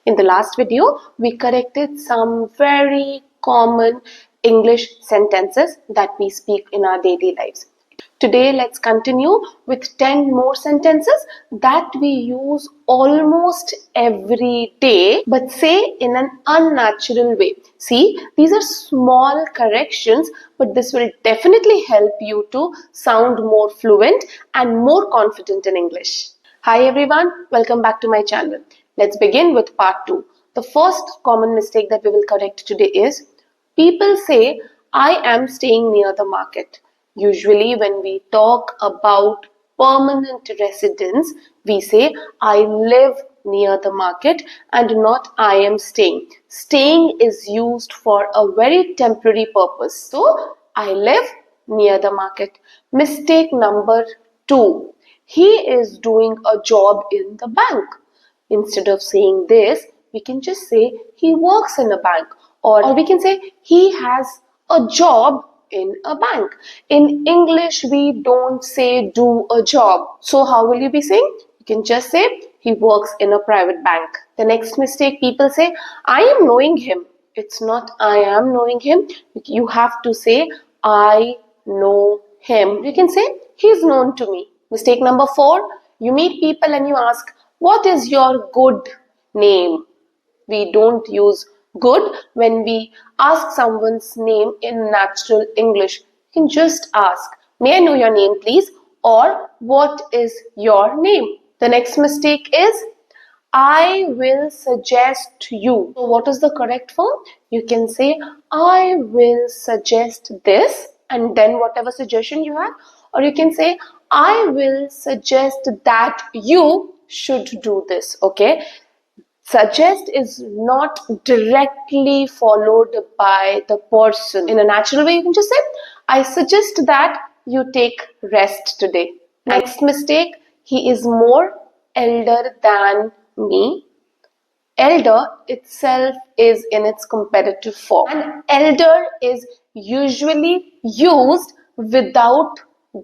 In the last video, we corrected some very common English sentences that we speak in our daily lives. Today, let's continue with 10 more sentences that we use almost every day but say in an unnatural way. See, these are small corrections, but this will definitely help you to sound more fluent and more confident in English. Hi everyone, welcome back to my channel. Let's begin with part 2. The first common mistake that we will correct today is people say, I am staying near the market. Usually when we talk about permanent residence, we say, I live near the market and not I am staying. Staying is used for a very temporary purpose. So, I live near the market. Mistake number 2. He is doing a job in the bank. Instead of saying this, we can just say he works in a bank, or we can say he has a job in a bank. In English, we don't say do a job. So how will you be saying? You can just say he works in a private bank. The next mistake, people say, I am knowing him. It's not I am knowing him. You have to say I know him. You can say he's known to me. Mistake number 4, you meet people and you ask, what is your good name? We don't use good when we ask someone's name in natural English. You can just ask, may I know your name please? Or what is your name? The next mistake is, I will suggest you. So what is the correct form? You can say, I will suggest this and then whatever suggestion you have. Or you can say, I will suggest that you should do this. Okay. Suggest is not directly followed by the person. In a natural way, you can just say, I suggest that you take rest today. Next mistake, he is more elder than me. Elder itself is in its comparative form. And elder is usually used without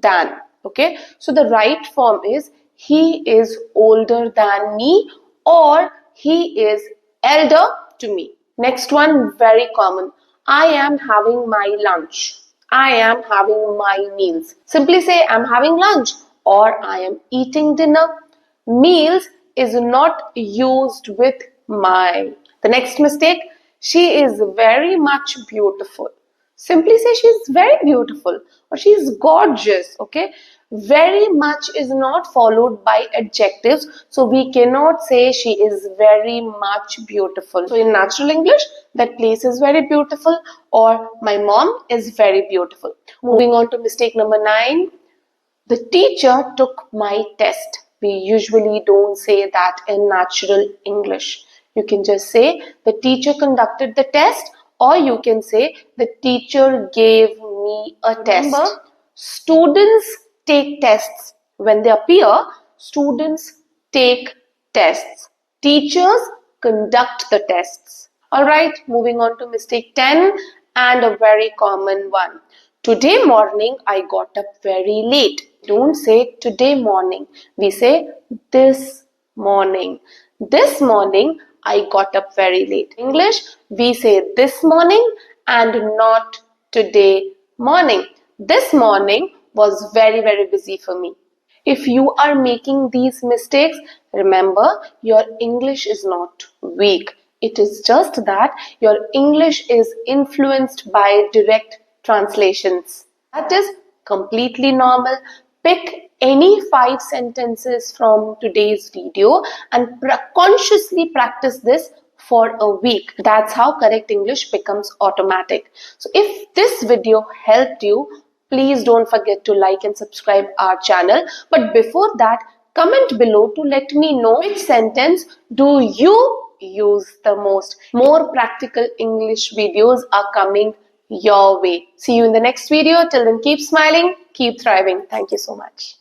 than. Okay, so the right form is he is older than me or he is elder to me. Next one, very common. I am having my lunch. I am having my meals. Simply say I'm having lunch or I am eating dinner. Meals is not used with my. The next mistake, she is very much beautiful. Simply say she is very beautiful or she is gorgeous. Okay, very much is not followed by adjectives, so we cannot say she is very much beautiful. So in natural English, that place is very beautiful or my mom is very beautiful. Moving on to mistake number 9. The teacher took my test. We usually don't say that in natural English. You can just say the teacher conducted the test, or you can say the teacher gave me a test. Remember, students take tests. When they appear, students take tests. Teachers conduct the tests. Alright, moving on to mistake 10 and a very common one. Today morning I got up very late. Don't say today morning. We say this morning. This morning I got up very late. In English, we say this morning and not today morning. This morning was very, very busy for me. If you are making these mistakes, remember your English is not weak. It is just that your English is influenced by direct translations. That is completely normal. Pick any 5 sentences from today's video and consciously practice this for a week. That's how correct English becomes automatic. So if this video helped you, please don't forget to like and subscribe our channel. But before that, comment below to let me know which sentence do you use the most. More practical English videos are coming your way. See you in the next video. Till then, keep smiling, keep thriving. Thank you so much.